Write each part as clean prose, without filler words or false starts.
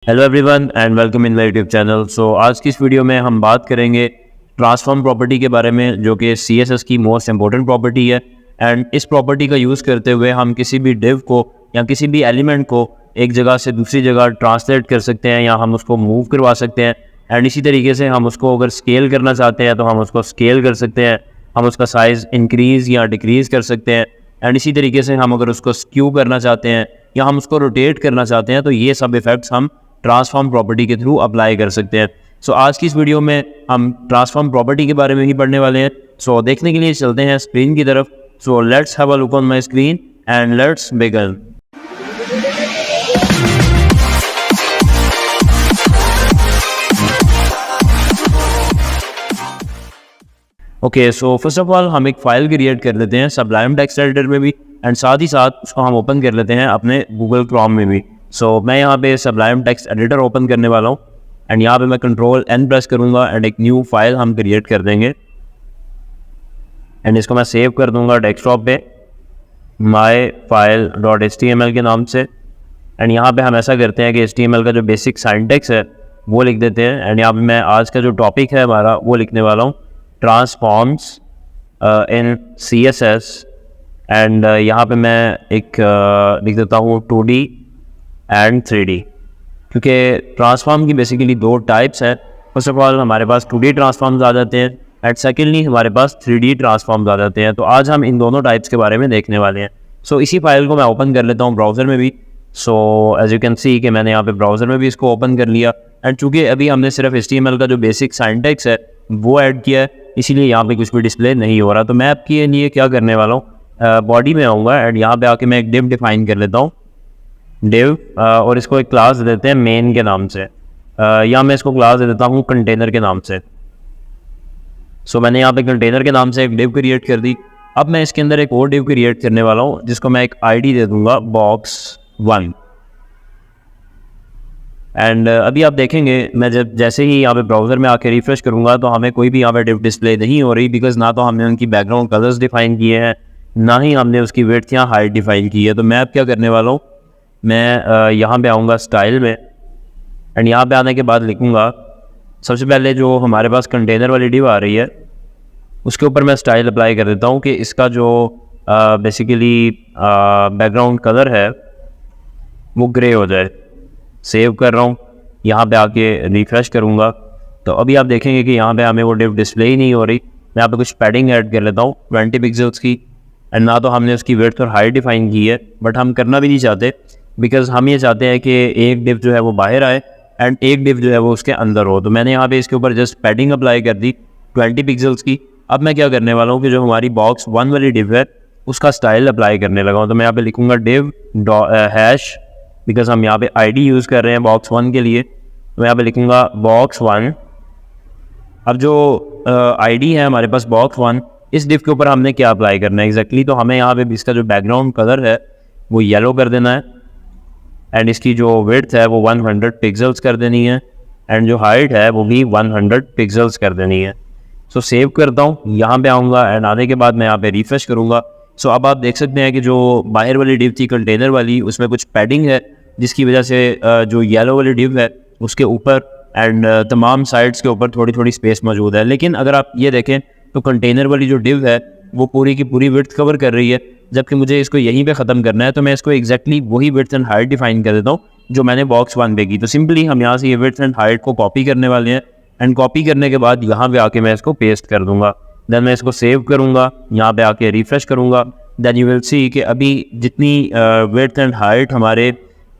Hello everyone and welcome in my YouTube channel. So आज की इस वीडियो में हम बात करेंगे ट्रांसफॉर्म प्रॉपर्टी के बारे में, जो कि CSS की मोस्ट इंपॉर्टेंट प्रॉपर्टी है। एंड इस प्रॉपर्टी का यूज़ करते हुए हम किसी भी डिव को या किसी भी एलिमेंट को एक जगह से दूसरी जगह ट्रांसलेट कर सकते हैं या हम उसको मूव करवा सकते हैं। एंड इसी तरीके से हम उसको अगर स्केल करना चाहते हैं तो हम उसको स्केल कर सकते हैं, हम उसका साइज़ इंक्रीज़ या डिक्रीज़ कर सकते हैं। एंड इसी तरीके से हम अगर उसको स्क्यू करना चाहते हैं या हम उसको रोटेट करना चाहते हैं तो ये सब इफ़ेक्ट्स हम ट्रांसफॉर्म प्रॉपर्टी के थ्रू अप्लाई कर सकते हैं। सो आज की इस वीडियो में हम ट्रांसफॉर्म प्रॉपर्टी के बारे में ही पढ़ने वाले हैं। सो देखने के लिए चलते हैं स्क्रीन की तरफ। So let's have a look on my screen and let's begin. Okay, so first of all हम एक फ़ाइल क्रिएट कर लेते हैं सबलाइम टेक्स्ट एडिटर में भी, एंड साथ ही साथ उसको हम ओपन कर लेते हैं अपने गूगल क्रोम में भी। सो मैं यहाँ पे सबलाइम टेक्स्ट एडिटर ओपन करने वाला हूँ एंड यहाँ पे मैं Ctrl+N प्रेस करूँगा एंड एक न्यू फाइल हम क्रिएट कर देंगे एंड इसको मैं सेव कर दूँगा डेस्कटॉप पे myfile.html के नाम से। एंड यहाँ पे हम ऐसा करते हैं कि HTML का जो बेसिक सिंटैक्स है वो लिख देते हैं। एंड यहाँ पे मैं आज का जो टॉपिक है हमारा वो लिखने वाला हूँ ट्रांसफॉर्म्स इन CSS। एंड यहाँ पे मैं एक लिख देता हूँ 2D एंड 3D, क्योंकि ट्रांसफॉर्म की बेसिकली दो टाइप्स हैं। फर्स्ट ऑफ ऑल हमारे पास 2D ट्रांसफॉर्म्स आ जाते हैं एंड सेकेंडली हमारे पास 3D ट्रांसफॉर्म्स आ जाते हैं। तो आज हम इन दोनों टाइप्स के बारे में देखने वाले हैं। सो इसी फाइल को मैं ओपन कर लेता हूँ ब्राउज़र में भी। So as you can see कि मैंने यहाँ पे ब्राउज़र में भी इसको ओपन कर लिया एंड चूँकि अभी हमने सिर्फ HTML का जो बेसिक सिंटैक्स है वो ऐड किया है, इसीलिए यहाँ पे कुछ भी डिस्प्ले नहीं हो रहा। तो मैं आपके लिए क्या करने वाला हूँ, बॉडी में आऊँगा एंड यहाँ पे आके मैं एक डिव डिफाइन कर लेता हूँ, डिव, और इसको एक क्लास दे देते हैं मेन के नाम से, या मैं इसको क्लास दे देता हूँ कंटेनर के नाम से। सो मैंने यहाँ पे कंटेनर के नाम से एक डिव क्रिएट कर दी। अब मैं इसके अंदर एक और डिव क्रिएट करने वाला हूँ जिसको मैं एक ID दे दूंगा box1। एंड अभी आप देखेंगे मैं जैसे ही यहाँ पे ब्राउज़र में आके रिफ्रेश करूँगा तो हमें कोई भी यहाँ पे डिव डिस्प्ले नहीं हो रही, बिकॉज ना तो हमने उनकी बैकग्राउंड कलर्स डिफाइन किए हैं, ना ही हमने उसकी विड्थ या हाइट डिफाइन की है। तो मैं अब क्या करने वाला हूँ, मैं यहाँ पे आऊँगा स्टाइल में एंड यहाँ पे आने के बाद लिखूँगा सबसे पहले जो हमारे पास कंटेनर वाली डिव आ रही है उसके ऊपर मैं स्टाइल अप्लाई कर देता हूँ कि इसका जो बेसिकली बैकग्राउंड कलर है वो ग्रे हो जाए। सेव कर रहा हूँ, यहाँ पे आके रिफ्रेश करूँगा तो अभी आप देखेंगे कि यहाँ पे हमें वो डिव डिस्प्ले ही नहीं हो रही। मैं यहाँ पे कुछ पैडिंग ऐड कर लेता हूँ 20 पिक्सल्स की। एंड ना तो हमने उसकी विड्थ और हाइट डिफाइन की है, बट हम करना भी नहीं चाहते, बिकॉज हम ये चाहते हैं कि एक डिव जो है वो बाहर आए एंड एक डिव जो है वो उसके अंदर हो। तो मैंने यहाँ पे इसके ऊपर जस्ट पैडिंग अप्लाई कर दी 20 पिक्सल्स की। अब मैं क्या करने वाला हूँ कि जो हमारी box1 वाली डिव है उसका स्टाइल अप्लाई करने लगा हूँ। तो मैं यहाँ पे लिखूँगा डिव हैश, बिकॉज हम यहाँ पे ID यूज़ कर रहे हैं box1 के लिए, तो मैं यहाँ पे लिखूँगा box1। अब जो ID है हमारे पास box1, इस डिव के ऊपर हमने क्या अप्लाई करना है एग्जैक्टली, तो हमें यहाँ पे इसका जो बैकग्राउंड कलर है वो येलो कर देना है एंड इसकी जो विड्थ है वो 100 पिक्सल्स कर देनी है एंड जो हाइट है वो भी 100 पिक्सल्स कर देनी है। सो सेव करता हूँ, यहाँ पे आऊँगा एंड आने के बाद मैं यहाँ पे रिफ्रेश करूँगा। सो अब आप देख सकते हैं कि जो बाहर वाली डिव थी कंटेनर वाली उसमें कुछ पैडिंग है, जिसकी वजह से जो येलो वाली डिव है उसके ऊपर एंड तमाम साइड्स के ऊपर थोड़ी थोड़ी स्पेस मौजूद है। लेकिन अगर आप ये देखें तो कंटेनर वाली जो डिव है वो पूरी की पूरी विड्थ कवर कर रही है, जबकि मुझे इसको यहीं पे ख़त्म करना है। तो मैं इसको एग्जैक्टली वही विड्थ एंड हाइट डिफाइन कर देता हूँ जो मैंने box1 पे की। तो सिंपली हम यहाँ से ये विड्थ एंड हाइट को कॉपी करने वाले हैं एंड कॉपी करने के बाद यहाँ पे आके मैं इसको पेस्ट कर दूंगा। देन मैं इसको सेव करूँगा, यहाँ पे आके रिफ्रेश करूँगा। देन यू विल सी कि अभी जितनी विड्थ एंड हाइट हमारे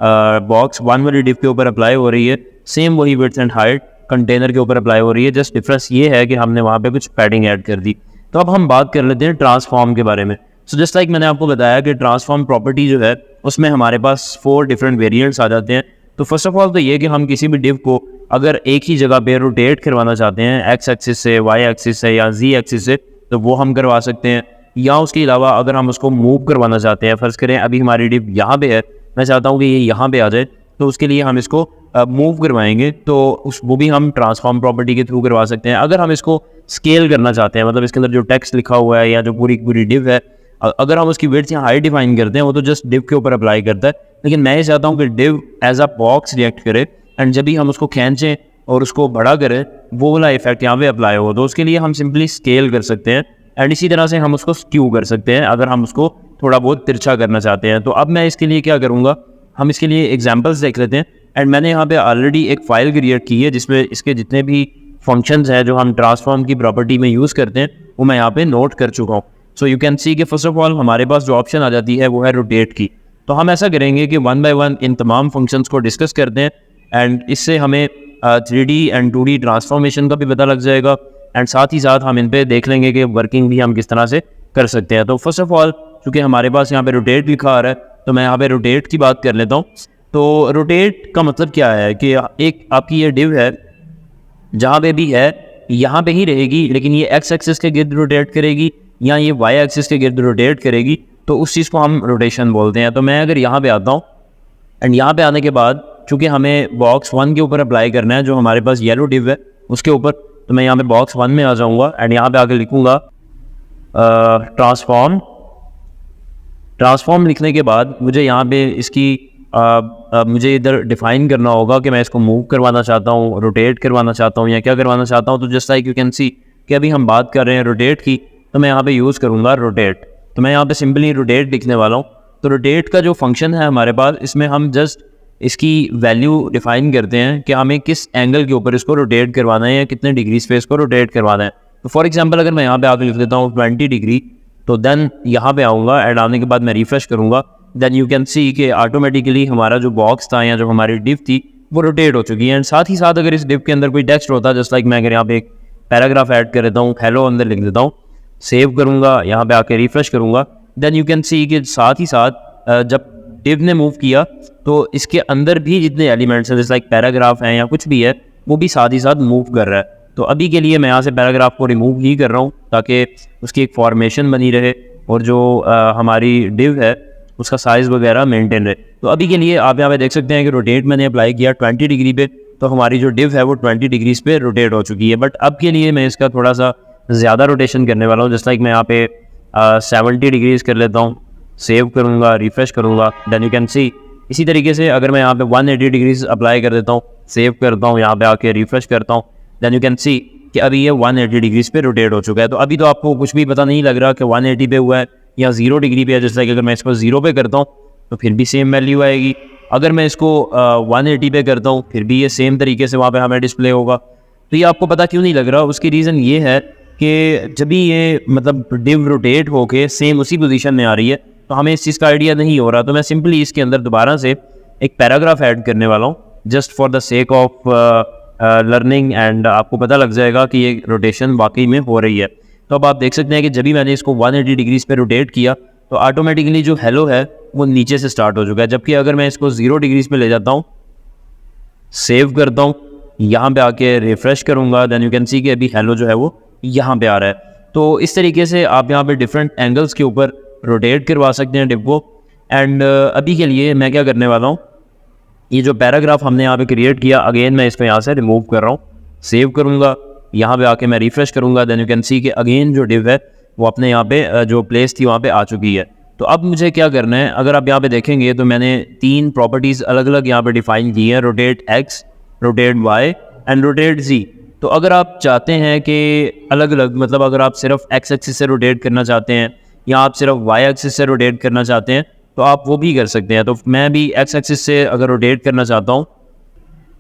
box1 वाली डिव के ऊपर अप्लाई हो रही है, सेम वही विड्थ एंड हाइट कंटेनर के ऊपर अप्लाई हो रही है। जस्ट डिफरेंस ये है कि हमने वहाँ पे कुछ पैडिंग ऐड कर दी। तो अब हम बात कर लेते हैं ट्रांसफॉर्म के बारे में। सो जस्ट लाइक मैंने आपको बताया कि ट्रांसफॉर्म प्रॉपर्टी जो है उसमें हमारे पास 4 डिफरेंट वेरिएंट्स आ जाते हैं। तो फर्स्ट ऑफ ऑल तो ये कि हम किसी भी डिव को अगर एक ही जगह पे रोटेट करवाना चाहते हैं x एक्सिस से, y एक्सिस से या z एक्सिस से, तो वो हम करवा सकते हैं। या उसके अलावा अगर हम उसको मूव करवाना चाहते हैं, फ़र्ज़ करें अभी हमारी डिव यहाँ पे है, मैं चाहता हूँ कि ये यहाँ पे आ जाए, तो उसके लिए हम इसको मूव करवाएंगे तो वो भी हम ट्रांसफॉर्म प्रॉपर्टी के थ्रू करवा सकते हैं। अगर हम इसको स्केल करना चाहते हैं, मतलब इसके अंदर जो टेक्स्ट लिखा हुआ है या जो पूरी डिव है, अगर हम उसकी विड्थ या हाइट डिफाइन करते हैं वो तो जस्ट डिव के ऊपर अप्लाई करता है, लेकिन मैं ये चाहता हूँ कि div as a box react करे एंड जब भी हम उसको खींचें और उसको बड़ा करें वो वाला इफेक्ट यहाँ पे अप्लाई हो। तो उसके लिए हम सिंपली स्केल कर सकते हैं एंड इसी तरह से हम उसको स्क्यू कर सकते हैं अगर हम उसको थोड़ा बहुत तिरछा करना चाहते हैं। तो अब मैं इसके लिए क्या करूँगा, हम इसके लिए एग्जांपल्स देख लेते हैं। एंड मैंने यहाँ पे ऑलरेडी एक फ़ाइल क्रिएट की है जिसमें इसके जितने भी फंक्शंस हैं जो हम ट्रांसफॉर्म की प्रॉपर्टी में यूज़ करते हैं वो मैं यहाँ पे नोट कर चुका हूँ। सो यू कैन सी कि फर्स्ट ऑफ ऑल हमारे पास जो ऑप्शन आ जाती है वो है रोटेट की। तो हम ऐसा करेंगे कि 1 बाय 1 इन तमाम फंक्शंस को डिस्कस करते हैं एंड इससे हमें 3D एंड 2D ट्रांसफॉर्मेशन का भी पता लग जाएगा एंड साथ ही साथ हम इन पे देख लेंगे कि वर्किंग भी हम किस तरह से कर सकते हैं। तो फर्स्ट ऑफ ऑल चूँकि हमारे पास यहाँ पे रोटेट लिखा आ रहा है तो मैं यहाँ पे रोटेट की बात कर लेता हूँ। तो रोटेट का मतलब क्या है कि एक आपकी ये डिव है जहाँ पे भी है यहाँ पे ही रहेगी, लेकिन ये एक्स एक्सिस के गिर्द रोटेट करेगी या ये वाई एक्सिस के गिर्द रोटेट करेगी, तो उस चीज़ को हम रोटेशन बोलते हैं। तो मैं अगर यहाँ पे आता हूँ एंड यहाँ पे आने के बाद चूँकि हमें बॉक्स 1 के ऊपर अप्लाई करना है जो हमारे पास येलो डिव है उसके ऊपर, तो मैं यहाँ पे बॉक्स 1 में आ जाऊँगा एंड यहाँ पे आके लिखूँगा ट्रांसफॉर्म लिखने के बाद मुझे यहाँ पे इसकी मुझे इधर डिफाइन करना होगा कि मैं इसको मूव करवाना चाहता हूँ, रोटेट करवाना चाहता हूँ या क्या करवाना चाहता हूँ। तो just like you can see कि अभी हम बात कर रहे हैं रोटेट की, तो मैं यहाँ पे यूज़ करूँगा रोटेट। तो मैं यहाँ पे सिंपली रोटेट लिखने वाला हूँ। तो रोटेट का जो फंक्शन है हमारे पास, इसमें हम जस्ट इसकी वैल्यू डिफाइन करते हैं कि हमें किस एंगल के ऊपर इसको रोटेट करवाना है या कितने डिग्री स्पेस को रोटेट करवाना है। तो फॉर एग्जांपल अगर मैं यहाँ पे आकर लिख देता हूँ 20 डिग्री, तो देन यहाँ पे आऊँगा एंड आने के बाद मैं रिफ्रेश करूँगा, देन यू कैन सी कि ऑटोमेटिकली हमारा जो बॉक्स था या जो हमारी डिव थी वो रोटेट हो चुकी है। एंड साथ ही साथ अगर इस डिव के अंदर कोई टेक्स्ट होता, जस्ट लाइक मैं अगर यहाँ पे एक पैराग्राफ ऐड कर देता हूँ, हेलो अंदर लिख देता हूँ, सेव करूँगा, यहाँ पे आके रिफ्रेश करूँगा, देन यू कैन सी कि साथ ही साथ जब डिव ने मूव किया तो इसके अंदर भी जितने एलिमेंट्स हैं जैसे लाइक पैराग्राफ हैं या कुछ भी है वो भी साथ ही साथ मूव कर रहा है। तो अभी के लिए मैं यहाँ से पैराग्राफ को रिमूव ही कर रहा हूँ ताकि उसकी एक फॉर्मेशन बनी रहे और जो हमारी डिव है उसका साइज़ वगैरह मेंटेन रहे। तो अभी के लिए आप यहाँ पे देख सकते हैं कि रोटेट मैंने अप्लाई किया 20 डिग्री पे, तो हमारी जो डिव है वो 20 डिग्रीज पे रोटेट हो चुकी है। बट अब के लिए मैं इसका थोड़ा सा ज़्यादा रोटेशन करने वाला हूँ, जस्ट लाइक मैं यहाँ पे 70 डिग्रीज कर लेता हूँ, सेव करूँगा, रिफ्रेश करूँगा, देन यू कैन सी इसी तरीके से अगर मैं यहाँ पे 180 डिग्रीज अप्लाई कर देता हूँ, सेव करता हूँ, यहाँ पे आके रिफ्रेश करता हूँ, देन यू कैन सी कि अभी ये 180 डिग्रीज पे रोटेट हो चुका है। तो अभी तो आपको कुछ भी पता नहीं लग रहा कि 180 पे हुआ है या 0 डिग्री पे है। जैसे कि अगर मैं इसको 0 पे करता हूँ तो फिर भी सेम वैल्यू आएगी, अगर मैं इसको 180 पे करता हूँ फिर भी ये सेम तरीके से वहाँ पे हमें डिस्प्ले होगा। तो ये आपको पता क्यों नहीं लग रहा? उसकी रीज़न ये है कि जब भी ये मतलब डिव रोटेट होके सेम उसी पोजीशन में आ रही है तो हमें इस चीज़ का आइडिया नहीं हो रहा। तो मैं सिंपली इसके अंदर दोबारा से एक पैराग्राफ ऐड करने वाला हूँ just for the sake of learning and आपको पता लग जाएगा कि ये रोटेशन वाकई में हो रही है। तो अब आप देख सकते हैं कि जब भी मैंने इसको 180 डिग्रीज पे रोटेट किया तो ऑटोमेटिकली जो हेलो है वो नीचे से स्टार्ट हो चुका है। जबकि अगर मैं इसको 0 डिग्रीज पे ले जाता हूँ, सेव करता हूँ, यहाँ पे आके रिफ्रेश करूँगा, देन यू कैन सी कि अभी हेलो जो है वो यहाँ पे आ रहा है। तो इस तरीके से आप यहाँ पे डिफरेंट एंगल्स के ऊपर रोटेट करवा सकते हैं डिव को। एंड अभी के लिए मैं क्या करने वाला हूँ, ये जो पैराग्राफ हमने यहाँ पे क्रिएट किया अगेन मैं इसको यहाँ से रिमूव कर रहा हूँ, सेव करूँगा, यहाँ पे आके मैं रिफ्रेश करूँगा, देन यू कैन सी कि अगेन जो डिव है वो अपने यहाँ पे जो प्लेस थी वहाँ पे आ चुकी है। तो अब मुझे क्या करना है, अगर आप यहाँ पे देखेंगे तो मैंने 3 प्रॉपर्टीज़ अलग अलग यहाँ पे डिफाइन की हैं, rotate X, rotate Y and rotate Z. तो अगर आप चाहते हैं कि अलग अलग मतलब अगर आप सिर्फ एक्स एक्सिस से रोटेट करना चाहते हैं या आप सिर्फ वाई एक्सिस से रोटेट करना चाहते हैं तो आप वो भी कर सकते हैं। तो मैं भी एक्स एक्सिस से अगर रोटेट करना चाहता हूँ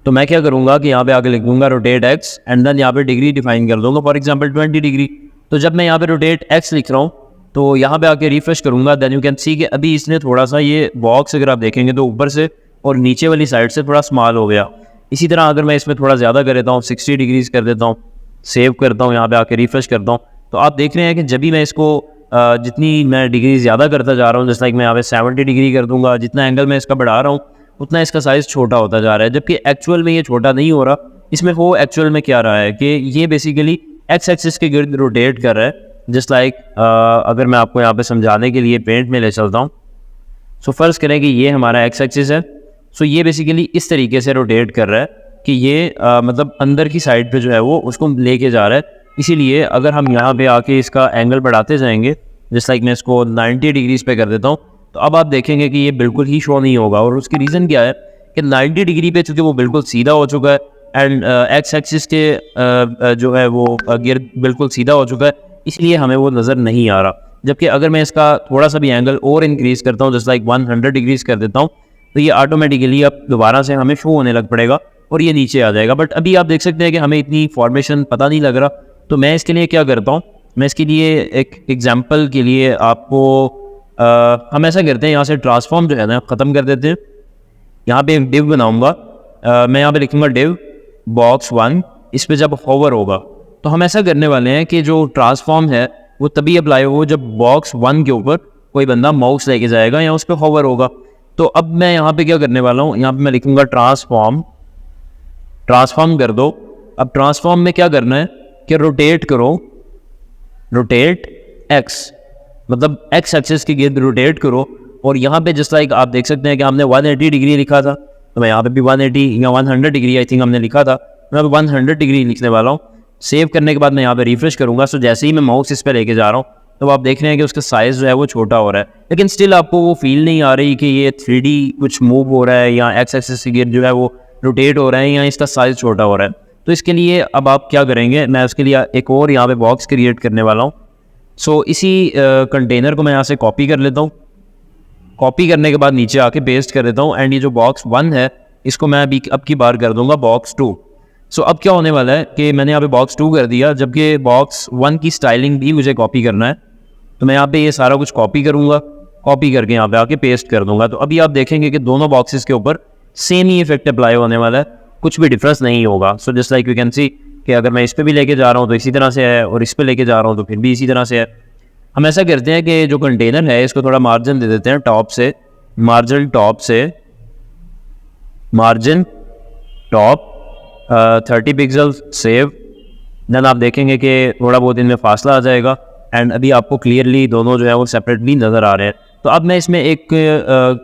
तो मैं क्या करूँगा कि यहाँ पे आके लिख दूँगा रोटेट एक्स एंड देन यहाँ पे डिग्री डिफाइन कर दूँगा, फॉर एग्जांपल 20 डिग्री। तो जब मैं यहाँ पे रोटेट एक्स लिख रहा हूँ तो यहाँ पे आके रिफ्रेश करूँगा, देन यू कैन सी कि अभी इसने थोड़ा सा ये बॉक्स अगर आप देखेंगे तो ऊपर से और नीचे वाली साइड से थोड़ा स्मॉल हो गया। इसी तरह अगर मैं इसमें थोड़ा ज़्यादा कर देता हूँ, 60 डिग्रीज कर देता हूँ, सेव करता हूँ, यहाँ पे आके रिफ्रेश करता हूँ, तो आप देख रहे हैं कि जब भी मैं इसको जितनी मैं डिग्री ज़्यादा करता जा रहा हूँ, जैसे लाइक मैं यहाँ पे 70 डिग्री कर दूँगा, जितना एंगल मैं इसका बढ़ा रहा हूँ उतना इसका साइज़ छोटा होता जा रहा है। जबकि एक्चुअल में ये छोटा नहीं हो रहा, इसमें हो एक्चुअल में क्या रहा है कि ये बेसिकली एक्स एक्सिस के गिर्द रोटेट कर रहा है। जस्ट लाइक अगर मैं आपको यहाँ पे समझाने के लिए पेंट में ले चलता हूँ, सो फर्ज करें कि ये हमारा एक्स एक्सिस है, सो ये बेसिकली इस तरीके से रोटेट कर रहा है कि ये मतलब अंदर की साइड पे जो है वो उसको लेके जा रहा है। इसीलिए अगर हम यहाँ पे आके इसका एंगल बढ़ाते जाएंगे, जस्ट लाइक मैं इसको 90 डिग्रीज पे कर देता हूँ, तो अब आप देखेंगे कि ये बिल्कुल ही शो नहीं होगा। और उसकी रीज़न क्या है कि 90 डिग्री पे चूँकि वो बिल्कुल सीधा हो चुका है एंड एक्स एक्सिस के जो है वो गियर बिल्कुल सीधा हो चुका है, इसलिए हमें वो नज़र नहीं आ रहा। जबकि अगर मैं इसका थोड़ा सा भी एंगल और इंक्रीज़ करता हूँ, जस्ट लाइक 100 डिग्रीज़ कर देता हूँ, तो ये ऑटोमेटिकली अब दोबारा से हमें शो होने लग पड़ेगा और ये नीचे आ जाएगा। बट अभी आप देख सकते हैं कि हमें इतनी फॉर्मेशन पता नहीं लग रहा। तो मैं इसके लिए क्या करता हूँ, मैं इसके लिए एक एग्जांपल के लिए आपको हम ऐसा करते हैं, यहाँ से ट्रांसफॉर्म जो है ना ख़त्म कर देते हैं। यहाँ पे एक डिव बनाऊंगा, मैं यहाँ पे लिखूंगा डिव बॉक्स 1। इस पे जब होवर होगा तो हम ऐसा करने वाले हैं कि जो ट्रांसफॉर्म है वो तभी अप्लाई हो जब बॉक्स 1 के ऊपर कोई बंदा माउस लेके जाएगा या उस पर होवर होगा। तो अब मैं यहाँ पे क्या करने वाला हूँ, यहाँ पे मैं लिखूंगा ट्रांसफॉर्म कर दो। अब ट्रांसफॉर्म में क्या करना है कि रोटेट करो, रोटेट एक्स, मतलब एक्स एक्सिस के गिर्द रोटेट करो। और यहाँ पे जस्ट लाइक आप देख सकते हैं कि हमने 180 डिग्री लिखा था, तो मैं यहाँ पे भी 180 या 100 डिग्री आई थिंक हमने लिखा था, मैं 100 डिग्री लिखने वाला हूँ। सेव करने के बाद मैं यहाँ पे रिफ्रेश करूँगा। सो जैसे ही मैं माउस इस पर लेके जा रहा हूँ तो आप देख रहे हैं कि उसका साइज़ जो है वो छोटा हो रहा है, लेकिन स्टिल आपको वो फील नहीं आ रही कि ये 3D कुछ मूव हो रहा है या एक्स एक्सिस गियर जो है वो रोटेट हो रहा है या इसका साइज़ छोटा हो रहा है। तो इसके लिए अब आप क्या करेंगे, मैं उसके लिए एक और यहाँ पे बॉक्स क्रिएट करने वाला हूँ। सो इसी कंटेनर को मैं यहाँ से कॉपी कर लेता हूँ। कॉपी करने के बाद नीचे आके पेस्ट कर देता हूँ एंड ये जो बॉक्स 1 है इसको मैं अभी अब की बार कर दूंगा बॉक्स 2। सो अब क्या होने वाला है कि मैंने यहाँ पे बॉक्स 2 कर दिया, जबकि बॉक्स 1 की स्टाइलिंग भी मुझे कॉपी करना है। तो मैं यहाँ पे ये सारा कुछ कॉपी करूँगा, कॉपी करके यहाँ पे आके पेस्ट कर दूंगा। तो अभी आप देखेंगे कि दोनों बॉक्सेस के ऊपर सेम ही इफेक्ट अप्लाई होने वाला है, कुछ भी डिफरेंस नहीं होगा। So just like you can see कि अगर मैं इस पर भी लेके जा रहा हूँ तो इसी तरह से है, और इस पर लेके जा रहा हूँ तो फिर भी इसी तरह से है। हम ऐसा करते हैं कि जो कंटेनर है इसको थोड़ा मार्जिन दे देते हैं टॉप से, मार्जिन टॉप से, margin top 30 pixel save. Then आप देखेंगे कि थोड़ा बहुत इनमें फासला आ जाएगा एंड अभी आपको क्लियरली दोनों जो है वो सेपरेटली नज़र आ रहे हैं। तो अब मैं इसमें एक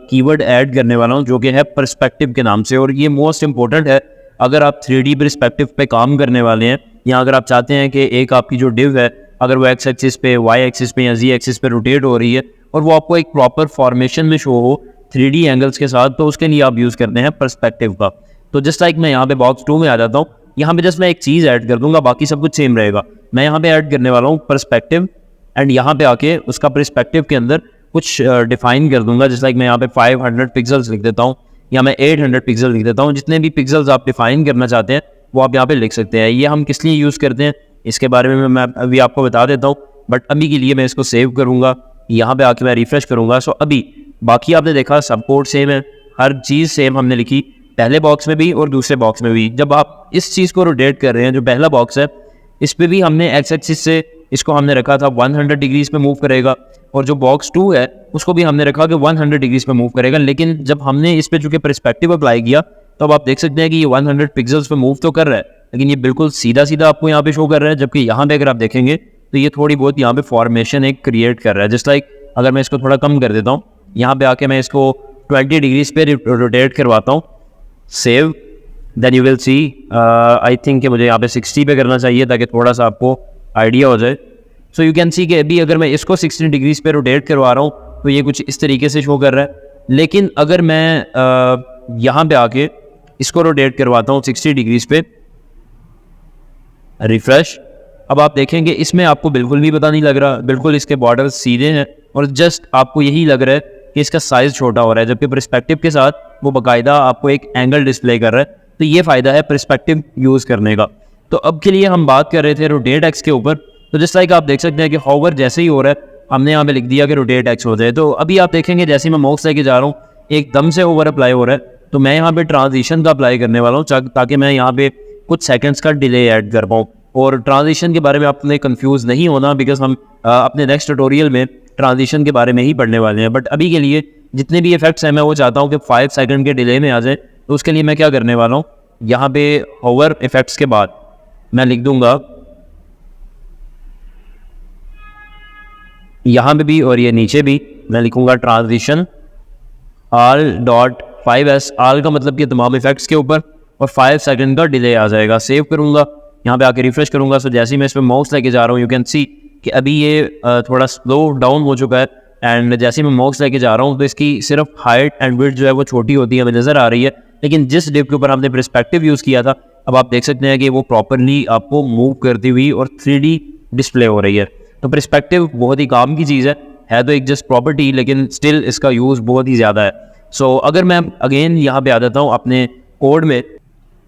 कीवर्ड ऐड करने वाला हूँ जो कि है पर्सपेक्टिव के नाम से, और ये मोस्ट इंपॉर्टेंट है अगर आप 3D पर्सपेक्टिव पे काम करने वाले हैं, या अगर आप चाहते हैं कि एक आपकी जो डिव है अगर वो एक्स एक्सिस पे, वाई एक्सिस पे या जी एक्सिस पे रोटेट हो रही है और वो आपको एक प्रॉपर फॉर्मेशन में शो हो 3D एंगल्स के साथ, तो उसके लिए आप यूज़ करते हैं पर्सपेक्टिव का। तो जस्ट लाइक मैं यहाँ पे बॉक्स 2 में आ जाता हूँ, यहाँ पे जस्ट मैं एक चीज़ ऐड कर दूंगा, बाकी सब कुछ सेम रहेगा। मैं यहाँ पे ऐड करने वाला हूँ पर्सपेक्टिव एंड यहाँ पे आके उसका पर्सपेक्टिव के अंदर कुछ डिफाइन कर दूंगा। जस्ट लाइक मैं यहाँ पे 500 पिक्सल्स लिख देता हूँ या मैं 800 पिक्सल लिख देता हूँ। जितने भी पिक्सल्स आप डिफाइन करना चाहते हैं वो आप यहाँ पे लिख सकते हैं। ये हम किस लिए यूज़ करते हैं इसके बारे में मैं अभी आपको बता देता हूँ, बट अभी के लिए मैं इसको सेव करूँगा, यहाँ पे आके मैं रिफ्रेश करूँगा। सो अभी बाकी आपने देखा सब कोड सेम है, हर चीज़ सेम हमने लिखी, पहले बॉक्स में भी और दूसरे बॉक्स में भी। जब आप इस चीज़ को रोटेट कर रहे हैं, जो पहला बॉक्स है इस पर भी हमने एक्स एक्सिस से इसको हमने रखा था 100 डिग्रीज पे मूव करेगा, और जो बॉक्स 2 है उसको भी हमने रखा कि 100 डिग्रीज पे मूव करेगा। लेकिन जब हमने इस पे चूंकि पर्सपेक्टिव अप्लाई किया तो अब आप देख सकते हैं कि ये 100 पिक्सल्स पे मूव तो कर रहा है, लेकिन ये बिल्कुल सीधा सीधा आपको यहाँ पे शो कर रहा है। जबकि यहाँ पे अगर आप देखेंगे तो ये थोड़ी बहुत यहाँ पे फॉर्मेशन एक क्रिएट कर रहा है। जस्ट लाइक अगर मैं इसको थोड़ा कम कर देता हूँ, यहाँ पे आके मैं इसको 20 डिग्रीज पे रोटेट करवाता हूँ, save, then you will see I think कि मुझे यहाँ पे 60 पे करना चाहिए ताकि थोड़ा सा आपको आइडिया हो जाए। सो यू कैन सी कि अभी अगर मैं इसको 60 डिग्रीज पे रोटेट करवा रहा हूँ तो ये कुछ इस तरीके से शो कर रहा है। लेकिन अगर मैं यहाँ पे आके इसको रोटेट करवाता हूँ 60 डिग्रीज पे, रिफ्रेश, अब आप देखेंगे इसमें आपको बिल्कुल भी पता नहीं लग रहा, बिल्कुल इसके बॉर्डर सीधे हैं और जस्ट आपको यही लग रहा है कि इसका साइज़ छोटा हो रहा है, जबकि पर्सपेक्टिव के साथ वो बाकायदा आपको एक एंगल डिस्प्ले कर रहा है। तो ये फ़ायदा है पर्सपेक्टिव यूज़ करने का। तो अब के लिए हम बात कर रहे थे रोटेट एक्स के ऊपर। तो जस्ट लाइक आप देख सकते हैं कि हॉवर जैसे ही हो रहा है हमने यहाँ पे लिख दिया कि रोटेट एक्स हो जाए। तो अभी आप देखेंगे जैसे मैं माउस लेके जा रहा हूँ एकदम से ओवर अप्लाई हो रहा है, तो मैं यहाँ पे ट्रांजिशन का अप्लाई करने वाला हूँ ताकि मैं यहाँ पे कुछ सेकंड्स का डिले ऐड कर पाऊँ। और ट्रांजिशन के बारे में आपने कंफ्यूज नहीं होना, बिकॉज हम अपने नेक्स्ट ट्यूटोरियल में ट्रांजिशन के बारे में ही पढ़ने वाले हैं। बट अभी के लिए जितने भी इफेक्ट्स हैं मैं वो चाहता हूँ कि 5 सेकंड के डिले में आ जाए। तो उसके लिए मैं क्या करने वाला हूँ, यहाँ पे होवर इफेक्ट्स के बाद मैं लिख दूंगा यहाँ पे भी और ये नीचे भी मैं लिखूंगा ट्रांजिशन all.5s। all का मतलब कि तमाम इफेक्ट्स के ऊपर, और 5 सेकंड का डिले आ जाएगा। सेव करूंगा, यहाँ पे आके रिफ्रेश करूंगा। सो जैसे ही मैं इस पर माउस लेके जा रहा हूँ यू कैन सी कि अभी ये थोड़ा स्लो डाउन हो चुका है। एंड जैसे ही मैं माउस लेके जा रहा हूँ तो इसकी सिर्फ हाइट एंड विड्थ जो है वो छोटी होती है हमें नज़र आ रही है, लेकिन जिस डिव के ऊपर हमने पर्सपेक्टिव यूज़ किया था, अब आप देख सकते हैं कि वो प्रॉपरली आपको मूव करती हुई और 3D डिस्प्ले हो रही है। तो पर्सपेक्टिव बहुत ही काम की चीज़ है तो एक जस्ट प्रॉपर्टी, लेकिन स्टिल इसका यूज़ बहुत ही ज़्यादा है। सो अगर मैं अगेन यहाँ पे आ जाता हूँ अपने कोड में,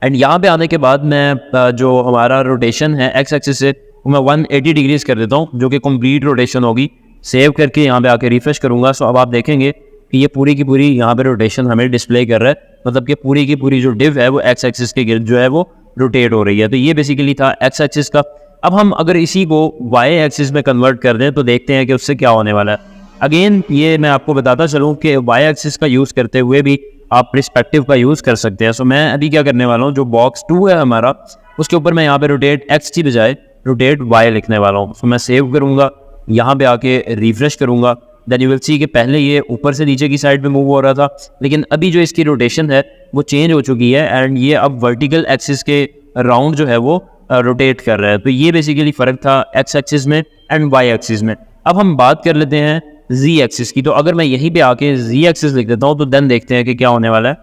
एंड यहाँ पे आने के बाद मैं जो हमारा रोटेशन है एक्स एक्सिस से वो मैं 180 डिग्रीज कर देता हूँ, जो कि कंप्लीट रोटेशन होगी। सेव करके यहाँ पे आके रिफ्रेश करूँगा। सो अब आप देखेंगे कि ये पूरी की पूरी यहाँ पे रोटेशन हमें डिस्प्ले कर रहा है, मतलब कि पूरी की पूरी जो डिव है वो एक्स एक्सिस के गिर्द जो है वो रोटेट हो रही है। तो ये बेसिकली था एक्स एक्सिस का। अब हम अगर इसी को वाई एक्सिस में कन्वर्ट कर दें तो देखते हैं कि उससे क्या होने वाला है। अगेन ये मैं आपको बताता चलूँ कि वाई एक्सिस का यूज़ करते हुए भी आप पर्सपेक्टिव का यूज़ कर सकते हैं। सो मैं अभी क्या करने वाला हूँ, जो बॉक्स 2 है हमारा, उसके ऊपर मैं यहाँ पे रोटेट एक्स की बजाय रोटेट वाई लिखने वाला हूँ। सो मैं सेव करूँगा, यहाँ पे आके रिफ्रेश करूँगा, देन यू विल सी कि पहले ये ऊपर से नीचे की साइड पे मूव हो रहा था, लेकिन अभी जो इसकी रोटेशन है वो चेंज हो चुकी है एंड ये अब वर्टिकल एक्सिस के राउंड जो है वो रोटेट कर रहा है। तो ये बेसिकली फ़र्क था एक्स एक्सिस में एंड वाई एक्सिस में। अब हम बात कर लेते हैं जी एक्सिस की। तो अगर मैं यहीं पे आके जी एक्सिस लिख देता हूँ तो देन देखते हैं कि क्या होने वाला है।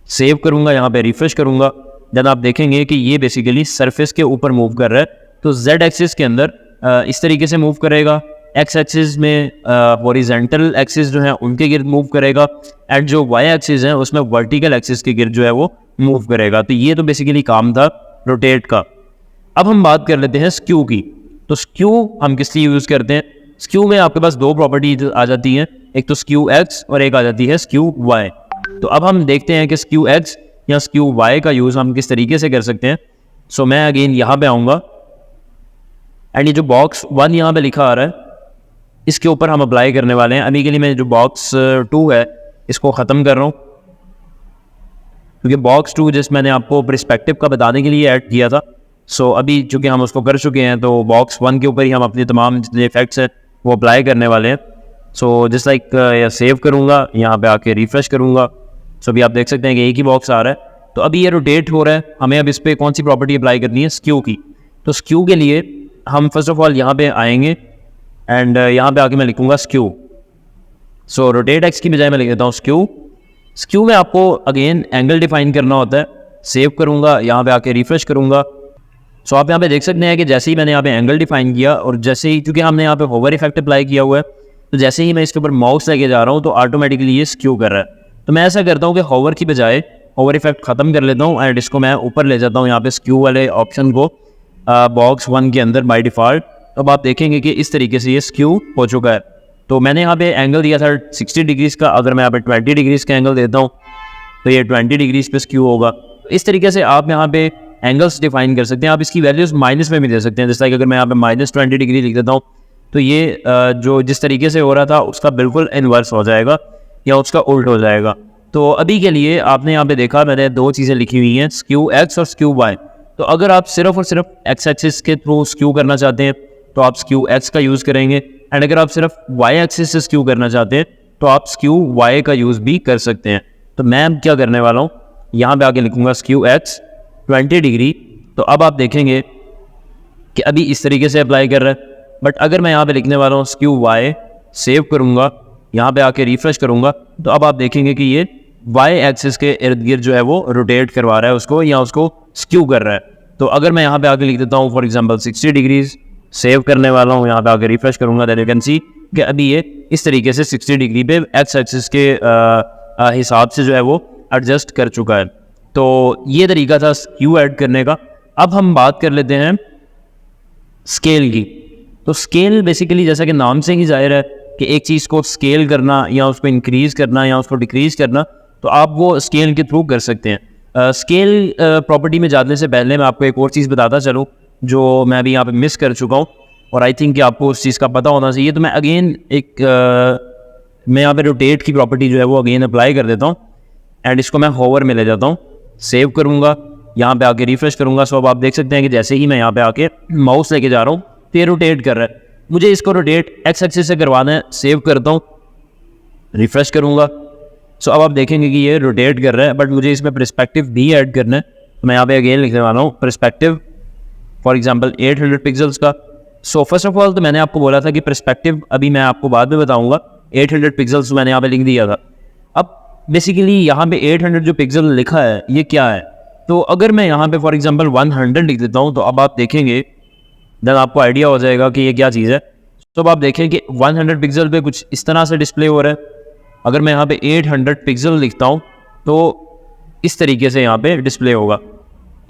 सेव करूँगा, यहाँ पे रिफ्रेश करूँगा, देन आप देखेंगे कि ये बेसिकली सरफेस के ऊपर मूव कर रहा है। तो जेड एक्सिस के अंदर इस तरीके से मूव करेगा, एक्स एक्सिस में हॉरिजॉन्टल एक्सिस जो है उनके गिर्द मूव करेगा, एंड जो वाई एक्सिस है उसमें वर्टिकल एक्सिस के गिर्द जो है वो मूव करेगा। तो ये तो बेसिकली काम था रोटेट का। अब हम बात कर लेते हैं स्क्यू की। तो स्क्यू हम किस लिए यूज़ करते हैं? स्क्यू में आपके पास दो प्रॉपर्टी आ जाती हैं, एक तो स्क्यू एक्स और एक आ जाती है स्क्यू वाई। तो अब हम देखते हैं कि स्क्यू एक्स या स्क्यू वाई का यूज़ हम किस तरीके से कर सकते हैं। सो मैं अगेन यहाँ पे आऊँगा एंड ये जो बॉक्स 1 यहाँ पे लिखा आ रहा है इसके ऊपर हम अप्लाई करने वाले हैं। अभी के लिए मैं जो बॉक्स 2 है इसको ख़त्म कर रहा हूँ, क्योंकि बॉक्स 2 जिस मैंने आपको पर्सपेक्टिव का बताने के लिए ऐड किया था। सो अभी चूँकि हम उसको कर चुके हैं तो बॉक्स 1 के ऊपर ही हम अपने तमाम जितने इफेक्ट्स हैं वो अप्लाई करने वाले हैं। सो जस्ट लाइक सेव करूँगा, यहाँ पे आके रिफ्रेश करूँगा। सो अभी आप देख सकते हैं कि एक ही बॉक्स आ रहा है। तो अभी ये रोटेट हो रहा है, हमें अब इस पर कौन सी प्रॉपर्टी अप्लाई करनी है? स्क्यू की। तो स्क्यू के लिए हम फर्स्ट ऑफ ऑल यहाँ पे आएंगे एंड यहाँ पे आके मैं लिखूँगा स्क्यू। सो रोटेट एक्स की बजाय मैं लिख देता हूँ स्क्यू। स्क्यू में आपको अगेन एंगल डिफाइन करना होता है। सेव करूँगा, यहाँ पे आके रिफ्रेश करूँगा। सो आप यहाँ पे देख सकते हैं कि जैसे ही मैंने यहाँ पे एंगल डिफाइन किया और जैसे ही, क्योंकि हमने यहाँ पे होवर इफेक्ट अप्लाई किया हुआ है, तो जैसे ही मैं इसके ऊपर माउस लेके जा रहा हूँ तो ऑटोमेटिकली ये स्क्यू कर रहा है। तो मैं ऐसा करता हूँ कि होवर की बजाय होवर इफेक्ट ख़त्म कर लेता हूँ एंड इसको मैं ऊपर ले जाता हूँ यहाँ पे स्क्यू वाले ऑप्शन को बॉक्स 1 के अंदर बाय डिफ़ॉल्ट। अब आप देखेंगे कि इस तरीके से ये स्क्यू हो चुका है। तो मैंने यहाँ पे एंगल दिया था 60 डिग्रीज़ का, अगर मैं यहाँ पे 20 डिग्रीज़ का एंगल देता हूँ तो ये 20 डिग्रीज़ पे स्क्यू होगा। तो इस तरीके से आप यहाँ पे एंगल्स डिफाइन कर सकते हैं। आप इसकी वैल्यूज़ माइनस में भी दे सकते हैं। जैसे कि अगर मैं यहाँ पे -20 डिग्री लिख देता हूँ तो ये जो जिस तरीके से हो रहा था उसका बिल्कुल इन्वर्स हो जाएगा या उसका उल्ट हो जाएगा। तो अभी के लिए आपने यहाँ पे देखा मैंने दो चीज़ें लिखी हुई हैं, स्क्यू एक्स और स्क्यू वाई। तो अगर आप सिर्फ और सिर्फ एक्स एक्सिस के थ्रू स्क्यू करना चाहते हैं तो आप स्क्यू एक्स का यूज़ करेंगे, एंड अगर आप सिर्फ वाई एक्सिस से स्क्यू करना चाहते हैं तो आप स्क्यू वाई का यूज़ भी कर सकते हैं। तो मैं क्या करने वाला हूँ, यहाँ पे आके लिखूँगा स्क्यू एक्स 20 डिग्री। तो अब आप देखेंगे कि अभी इस तरीके से अप्लाई कर रहा है। बट अगर मैं यहाँ पे लिखने वाला हूँ स्क्यू वाई, सेव करूँगा, यहाँ पे आके रिफ्रेश करूँगा, तो अब आप देखेंगे कि ये वाई एक्सिस के इर्द गिर्द जो है वो रोटेट करवा रहा है उसको, या उसको स्क्यू कर रहा है। तो अगर मैं यहाँ पे आके लिख देता हूँ फॉर एग्जांपल 60 डिग्रीज, सेव करने वाला हूँ, यहाँ पे आके रिफ्रेश करूँगा, देन यू कैन सी कि अभी ये इस तरीके से 60 डिग्री पे एक्स एक्सिस के हिसाब से जो है वो एडजस्ट कर चुका है। तो ये तरीका था स्क्यू ऐड करने का। अब हम बात कर लेते हैं स्केल की। तो स्केल बेसिकली जैसा कि नाम से ही जाहिर है कि एक चीज़ को स्केल करना या उसको इंक्रीज़ करना या उसको डिक्रीज़ करना, तो आप वो स्केल के थ्रू कर सकते हैं। स्केल प्रॉपर्टी में जाने से पहले मैं आपको एक और चीज़ बताता चलूँ जो मैं अभी यहाँ पे मिस कर चुका हूँ और आई थिंक कि आपको उस चीज़ का पता होना चाहिए। तो मैं अगेन मैं यहाँ पे रोटेट की प्रॉपर्टी जो है वो अगेन अप्लाई कर देता हूँ एंड इसको मैं होवर में ले जाता हूँ, सेव करूँगा, यहाँ पे आके रिफ्रेश करूँगा। सो अब आप देख सकते हैं कि जैसे ही मैं यहाँ पे आके माउस लेके जा रहा हूँ तो ये रोटेट कर रहा है। मुझे इसको रोटेट एक्स एक्सिस से करवाना है, सेव करता हूँ, रिफ्रेश करूँगा। सो अब आप देखेंगे कि ये रोटेट कर रहा है, बट मुझे इसमें पर्सपेक्टिव भी ऐड करना है। तो मैं यहाँ पे अगेन लिखने वाला हूँ पर्सपेक्टिव फॉर एग्जांपल 800 पिक्सल्स का। सो फर्स्ट ऑफ ऑल तो मैंने आपको बोला था कि पर्सपेक्टिव अभी मैं आपको बाद में बताऊँगा, 800 पिक्सल्स मैंने यहाँ पे लिख दिया था। अब बेसिकली यहाँ पे 800 जो पिक्सल लिखा है ये क्या है, तो अगर मैं यहाँ पे फॉर एग्जांपल 100 लिख देता हूँ तो अब आप देखेंगे, देन आपको आइडिया हो जाएगा कि ये क्या चीज़ है। तो अब आप देखें कि 100 पिक्सल पे कुछ इस तरह से डिस्प्ले हो रहा है। अगर मैं यहाँ पे 800 पिक्सल लिखता हूँ तो इस तरीके से यहाँ पे डिस्प्ले होगा।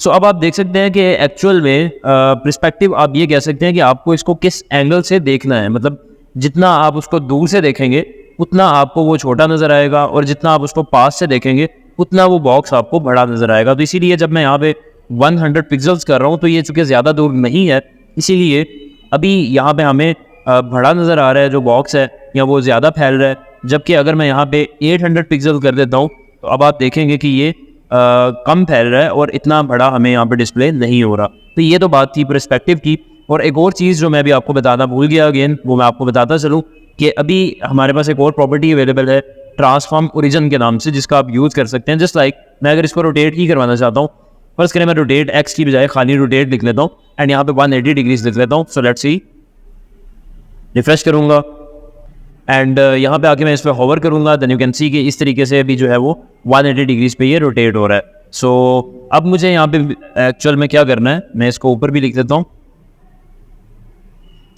सो अब आप देख सकते हैं कि एक्चुअल में पर्सपेक्टिव आप ये कह सकते हैं कि आपको इसको किस एंगल से देखना है, मतलब जितना आप उसको दूर से देखेंगे उतना आपको वो छोटा नज़र आएगा, और जितना आप उसको पास से देखेंगे उतना वो बॉक्स आपको बड़ा नज़र आएगा। तो इसीलिए जब मैं यहाँ पे 100 पिक्सल्स कर रहा हूँ तो ये चूँकि ज़्यादा दूर नहीं है, इसीलिए अभी यहाँ पे हमें बड़ा नज़र आ रहा है जो बॉक्स है, या वो ज़्यादा फैल रहा है। जबकि अगर मैं यहाँ पे 800 पिक्सल कर देता हूँ तो अब आप देखेंगे कि ये कम फैल रहा है और इतना बड़ा हमें यहाँ पे डिस्प्ले नहीं हो रहा। तो ये तो बात थी पर्सपेक्टिव की। और एक और चीज़ जो मैं भी आपको बताना भूल गया अगेन, वो मैं आपको बताता चलूँ कि अभी हमारे पास एक और प्रॉपर्टी अवेलेबल है ट्रांसफॉर्म ओरिजिन के नाम से, जिसका आप यूज़ कर सकते हैं। जस्ट लाइक मैं अगर इसको रोटेट ही करवाना चाहता हूँ, फर्स्ट करें मैं रोटेट एक्स की बजाय खाली रोटेट लिख लेता हूँ एंड यहाँ पे 180 डिग्रीज लिख लेता हूँ। सो लेट्स सी, रिफ्रेश करूँगा एंड यहाँ पे आके मैं इस पर होवर करूँगा, देन यू कैन सी कि इस तरीके से अभी जो है वो 180 डिग्रीज पे ये रोटेट हो रहा है। सो अब मुझे यहाँ पे एक्चुअल में क्या करना है, मैं इसको ऊपर भी लिख देता हूँ।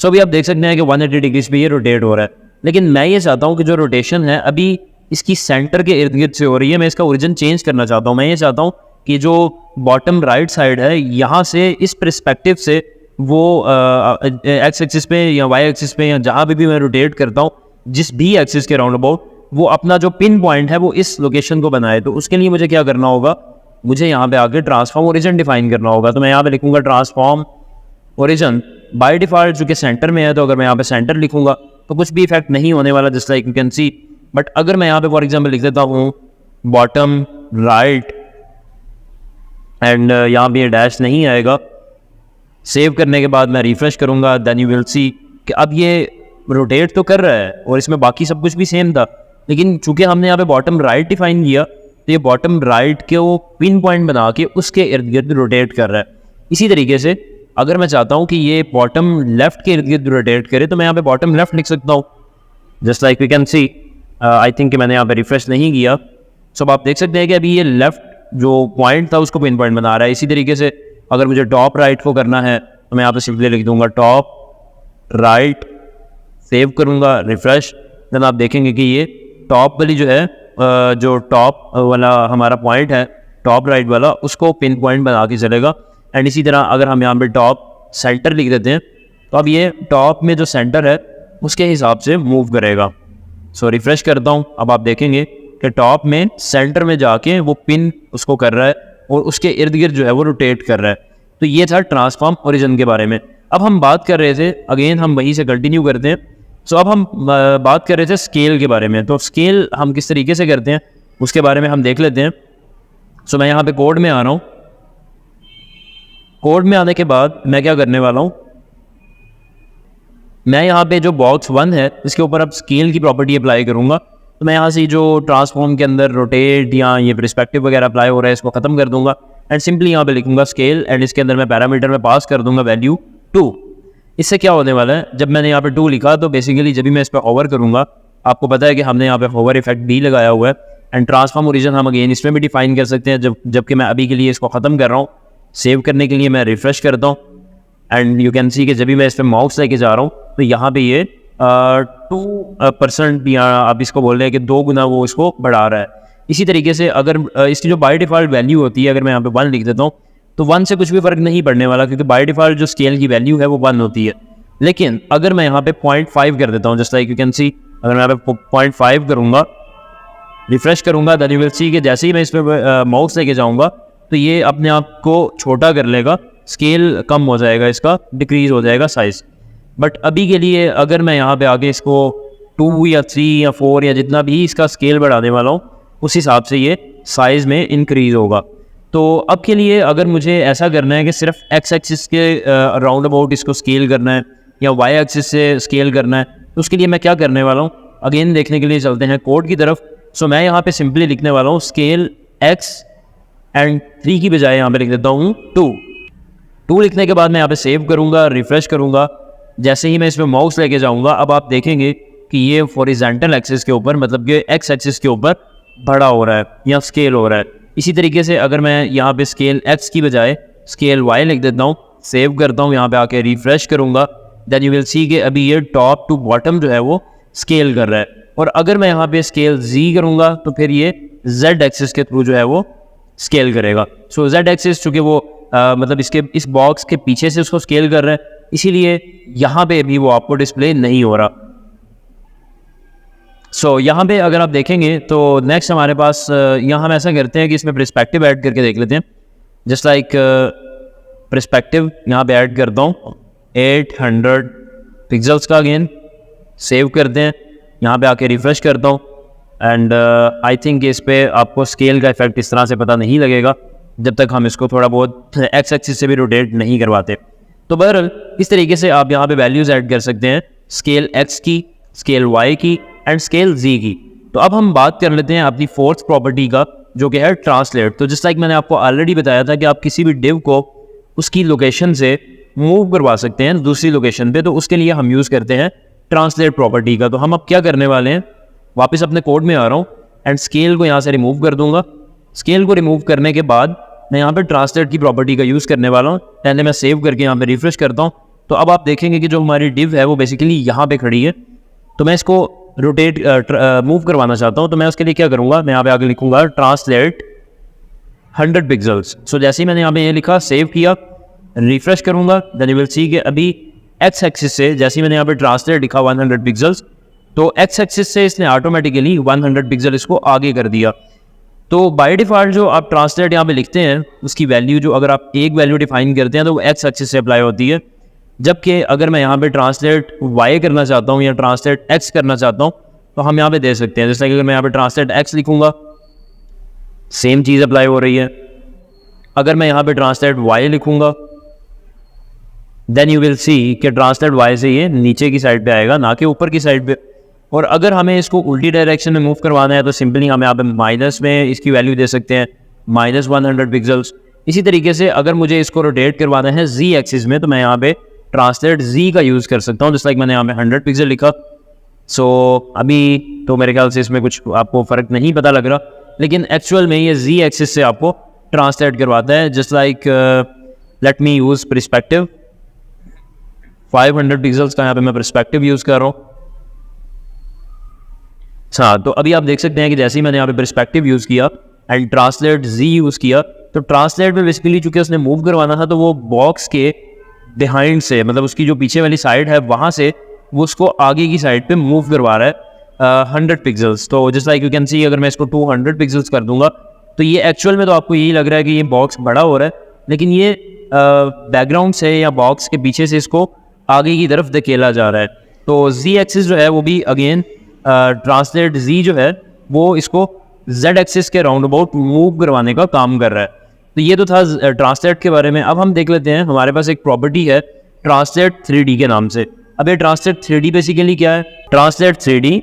सो अभी आप देख सकते हैं कि 180 डिग्रीज पे ये रोटेट हो रहा है, लेकिन मैं ये चाहता हूँ कि जो रोटेशन है अभी इसकी सेंटर के इर्द गिर्द से हो रही है, मैं इसका ओरिजिन चेंज करना चाहता हूँ। मैं ये चाहता हूँ कि जो बॉटम राइट साइड है यहाँ से इस पर्सपेक्टिव से वो एक्स एक्सिस पे या वाई एक्सिस पे या जहाँ भी मैं रोटेट करता हूँ, जिस भी एक्सिस के राउंड अबाउट, वो अपना जो पिन पॉइंट है वो इस लोकेशन को बनाए। तो उसके लिए मुझे क्या करना होगा, मुझे यहाँ पे आके ट्रांसफॉर्म ओरिजिन डिफाइन करना होगा। तो मैं यहाँ पे लिखूंगा ट्रांसफॉर्म ओरिजिन बाय डिफॉल्ट जो कि सेंटर में है। तो अगर मैं यहाँ पे सेंटर लिखूंगा तो कुछ भी इफेक्ट नहीं होने वाला, just like you can C. But अगर मैं यहाँ पे फॉर एग्जाम्पल लिख देता हूँ बॉटम राइट एंड यहाँ पे डैश नहीं आएगा, सेव करने के बाद मैं रिफ्रेश करूँगा, देन यू विल सी कि अब ये रोटेट तो कर रहा है और इसमें बाकी सब कुछ भी सेम था, लेकिन चूंकि हमने यहाँ पे बॉटम राइट डिफाइन किया तो ये बॉटम राइट के वो पिन पॉइंट बना के उसके इर्द गिर्द रोटेट कर रहा है। इसी तरीके से अगर मैं चाहता हूँ कि ये बॉटम लेफ्ट के इर्द गिर्द रोटेट करे तो मैं यहाँ पे बॉटम लेफ्ट लिख सकता हूँ, just like we can see. I think मैंने यहाँ पे रिफ्रेश नहीं किया। सो आप देख सकते हैं कि अभी ये लेफ्ट जो पॉइंट था उसको पिन पॉइंट बना रहा है। इसी तरीके से अगर मुझे टॉप राइट को करना है तो मैं यहाँ पे सिंपली लिख दूंगा टॉप राइट, सेव करूँगा, रिफ्रेश, देन आप देखेंगे कि ये टॉप वाली जो है जो टॉप वाला हमारा पॉइंट है टॉप राइट वाला, उसको पिन पॉइंट बना के चलेगा। एंड इसी तरह अगर हम यहाँ पे टॉप सेंटर लिख देते हैं तो अब ये टॉप में जो सेंटर है उसके हिसाब से मूव करेगा। सो रिफ्रेश करता हूँ, अब आप देखेंगे कि टॉप में सेंटर में जाके वो पिन उसको कर रहा है और उसके इर्द गिर्द जो है वो रोटेट कर रहा है। तो ये था ट्रांसफॉर्म ओरिजिन के बारे में। अब हम बात कर रहे थे, अगेन हम वहीं से कंटिन्यू करते हैं। सो अब हम बात कर रहे थे स्केल के बारे में। तो स्केल हम किस तरीके से करते हैं उसके बारे में हम देख लेते हैं। सो मैं यहाँ पे कोड में आ रहा हूँ। कोड में आने के बाद मैं क्या करने वाला हूँ, मैं यहाँ पे जो बॉक्स 1 है इसके ऊपर अब स्केल की प्रॉपर्टी अप्लाई करूँगा। तो मैं यहाँ से जो ट्रांसफॉर्म के अंदर रोटेट या ये पर्सपेक्टिव वगैरह अप्लाई हो रहा है इसको ख़त्म कर दूंगा एंड सिंपली यहाँ पे लिखूंगा स्केल एंड इसके अंदर मैं पैरामीटर में पास कर दूंगा वैल्यू 2। इससे क्या होने वाला है, जब मैंने यहाँ पे 2 लिखा तो बेसिकली जब भी मैं इस पर होवर करूँगा, आपको पता है कि हमने यहाँ पे होवर इफेक्ट भी लगाया हुआ है एंड ट्रांसफॉर्म ओरिजिन हम अगेन इसमें भी डिफाइन कर सकते हैं। जबकि मैं अभी के लिए इसको ख़त्म कर रहा हूँ। सेव करने के लिए मैं रिफ्रेश करता हूँ एंड यू कैन सी कि जब भी मैं इस पर माउस लेके जा रहा हूँ तो यहाँ पे ये 2% या आप इसको बोल रहे हैं कि 2 गुना वो इसको बढ़ा रहा है। इसी तरीके से अगर इसकी जो बाय डिफ़ॉल्ट वैल्यू होती है, अगर मैं यहाँ पे 1 लिख देता हूँ तो 1 से कुछ भी फ़र्क नहीं पड़ने वाला, क्योंकि बाय डिफ़ॉल्ट जो स्केल की वैल्यू है वो 1 होती है। लेकिन अगर मैं यहाँ पे 0.5 कर देता हूँ, जस्ट लाइक यू कैन सी, अगर मैं यहाँ पे 0.5 करूँगा, रिफ्रेश करूँगा, देन यू विल सी कि जैसे ही मैं इस पर माउस लेके जाऊँगा तो ये अपने आप को छोटा कर लेगा, स्केल कम हो जाएगा, इसका डिक्रीज़ हो जाएगा साइज़। बट अभी के लिए अगर मैं यहाँ पे आगे इसको 2 या 3 या 4 या जितना भी इसका स्केल बढ़ाने वाला हूँ उस हिसाब से ये साइज़ में इंक्रीज़ होगा। तो अब के लिए अगर मुझे ऐसा करना है कि सिर्फ एक्स एक्सिस के राउंड अबाउट इसको स्केल करना है या वाई एक्सिस से स्केल करना है, तो उसके लिए मैं क्या करने वाला हूँ, अगेन देखने के लिए चलते हैं कोड की तरफ। सो मैं यहाँ पे सिंपली लिखने वाला हूँ स्केल एक्स एंड 3 की बजाय यहाँ पे लिख देता हूँ 2 लिखने के बाद मैं यहाँ पे सेव करूँगा, रिफ्रेश करूँगा। जैसे ही मैं इसमें माउस लेके जाऊँगा, अब आप देखेंगे कि ये हॉरिजॉन्टल एक्सिस के ऊपर, मतलब कि एक्स एक्सिस के ऊपर बड़ा हो रहा है या स्केल हो रहा है। इसी तरीके से अगर मैं यहाँ पे स्केल x की बजाय स्केल y लिख देता हूँ, सेव करता हूँ, यहाँ पे आके रिफ्रेश करूँगा, देन यू विल सी कि अभी ये टॉप टू बॉटम जो है वो स्केल कर रहा है। और अगर मैं यहाँ पे स्केल z करूँगा तो फिर ये z एक्सिस के थ्रू जो है वो स्केल करेगा। सो z एक्सिस चूँकि वो मतलब इसके इस बॉक्स के पीछे से उसको स्केल कर रहा है, इसीलिए यहाँ पे भी वो आपको डिस्प्ले नहीं हो रहा। सो यहाँ पे अगर आप देखेंगे तो नेक्स्ट हमारे पास यहाँ हम ऐसा करते हैं कि इसमें पर्सपेक्टिव ऐड करके देख लेते हैं। जस्ट लाइक पर्सपेक्टिव यहाँ पे ऐड करता हूँ 800 पिक्सल्स का, अगेन सेव करते हैं, यहाँ पे आके रिफ्रेश करता हूँ एंड आई थिंक इस पे आपको स्केल का इफेक्ट इस तरह से पता नहीं लगेगा जब तक हम इसको थोड़ा बहुत एक्स एक्सिस से भी रोटेट नहीं करवाते। तो बहरहाल इस तरीके से आप यहाँ पे वैल्यूज़ ऐड कर सकते हैं, स्केल एक्स की, स्केल वाई की एंड स्केल जी की। तो अब हम बात कर लेते हैं अपनी फोर्थ प्रॉपर्टी का, जो कि है ट्रांसलेट। तो जस्ट लाइक मैंने आपको ऑलरेडी बताया था कि आप किसी भी डिव को उसकी लोकेशन से मूव करवा सकते हैं दूसरी लोकेशन पे, तो उसके लिए हम यूज़ करते हैं ट्रांसलेट प्रॉपर्टी का। तो हम अब क्या करने वाले हैं, वापस अपने कोड में आ रहा हूँ एंड स्केल को यहाँ से रिमूव कर दूंगा। स्केल को रिमूव करने के बाद मैं यहाँ पे ट्रांसलेट की प्रॉपर्टी का यूज़ करने वाला हूँ। पहले मैं सेव करके यहाँ पे रिफ्रेश करता हूँ, तो अब आप देखेंगे कि जो हमारी डिव है वो बेसिकली यहाँ पे खड़ी है। तो मैं इसको रोटेट मूव करवाना चाहता हूँ, तो मैं उसके लिए क्या करूँगा, मैं यहाँ पे आगे लिखूँगा ट्रांसलेट 100 पिक्सल्स। सो जैसे ही मैंने यहाँ पे ये लिखा, सेव किया, रिफ्रेश करूँगा, देन यू विल सी कि अभी एक्स एक्सिस से जैसे ही मैंने यहाँ पे ट्रांसलेट लिखा 100 पिक्सल्स, तो एक्स एक्सिस से इसने ऑटोमेटिकली 100 पिक्सल इसको आगे कर दिया। तो बाय डिफ़ॉल्ट जो आप ट्रांसलेट यहाँ पे लिखते हैं उसकी वैल्यू, जो अगर आप एक वैल्यू डिफाइन करते हैं तो वो एक्स एक्सिस से अप्लाई होती है, जबकि अगर मैं यहाँ पे ट्रांसलेट वाई करना चाहता हूँ या ट्रांसलेट एक्स करना चाहता हूँ तो हम यहाँ पे दे सकते हैं। जैसे कि अगर मैं यहाँ पे ट्रांसलेट एक्स लिखूँगा, सेम चीज़ अप्लाई हो रही है। अगर मैं यहाँ पे ट्रांसलेट वाई लिखूँगा, देन यू विल सी कि ट्रांसलेट वाई से ये नीचे की साइड पे आएगा, ना कि ऊपर की साइड पे। और अगर हमें इसको उल्टी डायरेक्शन में मूव करवाना है तो सिंपली हम यहाँ पे माइनस में इसकी वैल्यू दे सकते हैं, -100 पिक्सल्स। इसी तरीके से अगर मुझे इसको रोटेट करवाना है जी एक्सिस में, तो मैं यहाँ पे ट्रांसलेट जी का यूज़ कर सकता हूँ। जैसे लाइक मैंने यहाँ पे 100 पिक्सल लिखा। सो अभी तो मेरे ख्याल से इसमें कुछ आपको फ़र्क नहीं पता लग रहा, लेकिन एक्चुअल में ये जी एक्सिस से आपको ट्रांसलेट करवाता है। Just like let me use perspective 500 pixels का यहाँ पे मैं पर्सपेक्टिव यूज़ कर रहा हूँ। हाँ, तो अभी आप देख सकते हैं कि जैसे ही मैंने यहाँ पे पर्सपेक्टिव यूज़ किया एंड ट्रांसलेट जी यूज़ किया, तो ट्रांसलेट में बेसिकली चूँकि उसने मूव करवाना था, तो वो बॉक्स के बिहाइंड से, मतलब उसकी जो पीछे वाली साइड है वहाँ से वो उसको आगे की साइड पे मूव करवा रहा है 100 पिक्सल्स। तो जस्ट लाइक यू कैन सी, अगर मैं इसको 200 पिक्सल्स कर दूंगा तो ये एक्चुअल में तो आपको यही लग रहा है कि ये बॉक्स बड़ा हो रहा है, लेकिन ये बैकग्राउंड से या बॉक्स के पीछे से इसको आगे की तरफ धकेला जा रहा है। तो जी एक्सिस जो है वो भी अगेन ट्रांसलेट जी जो है वो इसको जेड एक्सिस के राउंड अबाउट मूव करवाने का काम कर रहा है। तो ये तो था ट्रांसलेट के बारे में। अब हम देख लेते हैं, हमारे पास एक प्रॉपर्टी है ट्रांसलेट 3D के नाम से। अब ये ट्रांसलेट 3D बेसिकली क्या है, ट्रांसलेट 3D।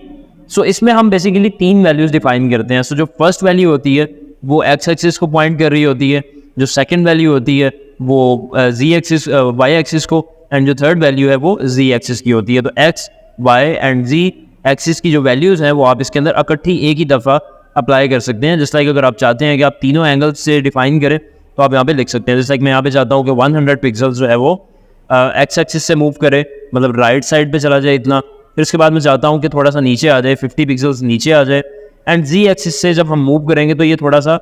सो इसमें हम बेसिकली 3 वैल्यूज़ डिफाइन करते हैं। सो जो फर्स्ट वैल्यू होती है वो एक्स एक्सिस को पॉइंट कर रही होती है, जो सेकंड वैल्यू होती है वो जी एक्सिस वाई एक्सिस को, एंड जो थर्ड वैल्यू है वो जी एक्सिस की होती है। तो X Y and Z axis की जो वैल्यूज़ हैं वो आप इसके अंदर इकट्ठी एक ही दफ़ा अप्लाई कर सकते हैं। जस्ट लाइक अगर आप चाहते हैं कि आप तीनों एंगल्स से डिफाइन करें तो आप यहाँ पे लिख सकते हैं। जैसे लाइक मैं यहाँ पे चाहता हूँ कि 100 पिक्सल्स जो है वो एक्स एक्सिस से मूव करे, मतलब राइट साइड पे चला जाए इतना। फिर उसके बाद मैं चाहता हूँ कि थोड़ा सा नीचे आ जाए, 50 पिक्सल्स नीचे आ जाए। एंड जी एक्सिस से जब हम मूव करेंगे तो ये थोड़ा सा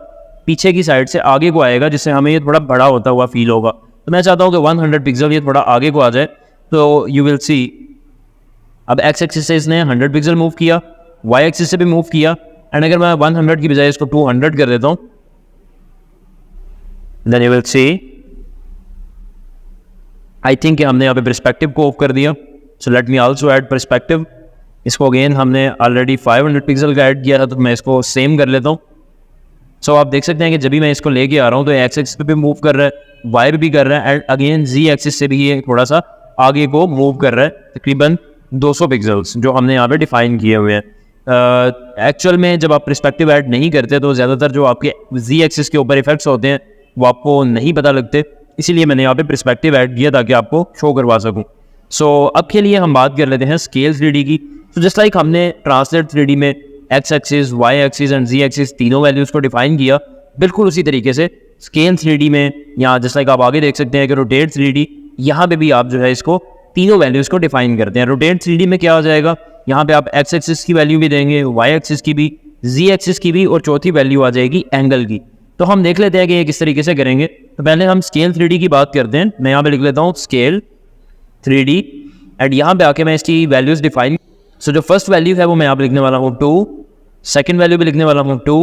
पीछे की साइड से आगे को आएगा, जिससे हमें ये थोड़ा बड़ा होता हुआ फील होगा। तो मैं चाहता हूँ कि 100 पिक्सल ये थोड़ा आगे को आ जाए। तो यू विल सी, अब एक्स एक्सिस से इसने 100 पिक्सल मूव किया, वाई एक्सिस से भी मूव किया, एंड अगर मैं 100 की बजाय इसको 200 कर देता हूँ, then you will see I think हमने यहाँ पे पर्सपेक्टिव को ऑफ कर दिया। So let me also add perspective. इसको अगेन हमने ऑलरेडी 500 पिक्सल का ऐड किया था, तो मैं इसको सेम कर लेता हूँ। सो आप देख सकते हैं कि जब भी मैं इसको लेके आ रहा हूँ तो एक्स एक्सिस पे भी मूव कर रहा है, वाई पे भी कर रहा है, एंड अगेन जी एक्सिस से भी ये थोड़ा सा आगे को मूव कर रहा है, तकरीबन 200 पिक्सल्स जो हमने यहाँ पे डिफाइन किए हुए हैं। एक्चुअल में जब आप पर्सपेक्टिव ऐड नहीं करते तो ज़्यादातर जो आपके जी एक्सिस के ऊपर इफेक्ट्स होते हैं वो आपको नहीं पता लगते, इसीलिए मैंने यहाँ पे पर्सपेक्टिव ऐड किया ताकि आपको शो करवा सकूँ। सो अब के लिए हम बात कर लेते हैं स्केल 3D की। तो जस्ट लाइक हमने ट्रांसलेट 3D में X axis, Y axis and Z axis तीनों वैल्यूज़ को डिफाइन किया, बिल्कुल उसी तरीके से स्केल 3D में यहाँ जैसा कि आप आगे देख सकते हैं कि रोटेट 3D, यहाँ पे भी आप जो है इसको तीनों वैल्यूज़ को डिफाइन करते हैं। रोटेट 3D में क्या हो जाएगा, यहाँ पे आप एक्स एक्सिस की वैल्यू भी देंगे, वाई एक्सिस की भी, जी एक्सिस की भी, और चौथी वैल्यू आ जाएगी एंगल की। तो हम देख लेते हैं कि ये किस तरीके से करेंगे। तो पहले हम स्केल 3D की बात करते हैं। मैं यहाँ पे लिख लेता हूँ स्केल 3D एंड यहाँ पे आके मैं इसकी वैल्यूज़ डिफाइन। सो जो फर्स्ट वैल्यू है वो मैं यहाँ पे लिखने वाला हूँ 2, सेकंड वैल्यू भी लिखने वाला हूँ 2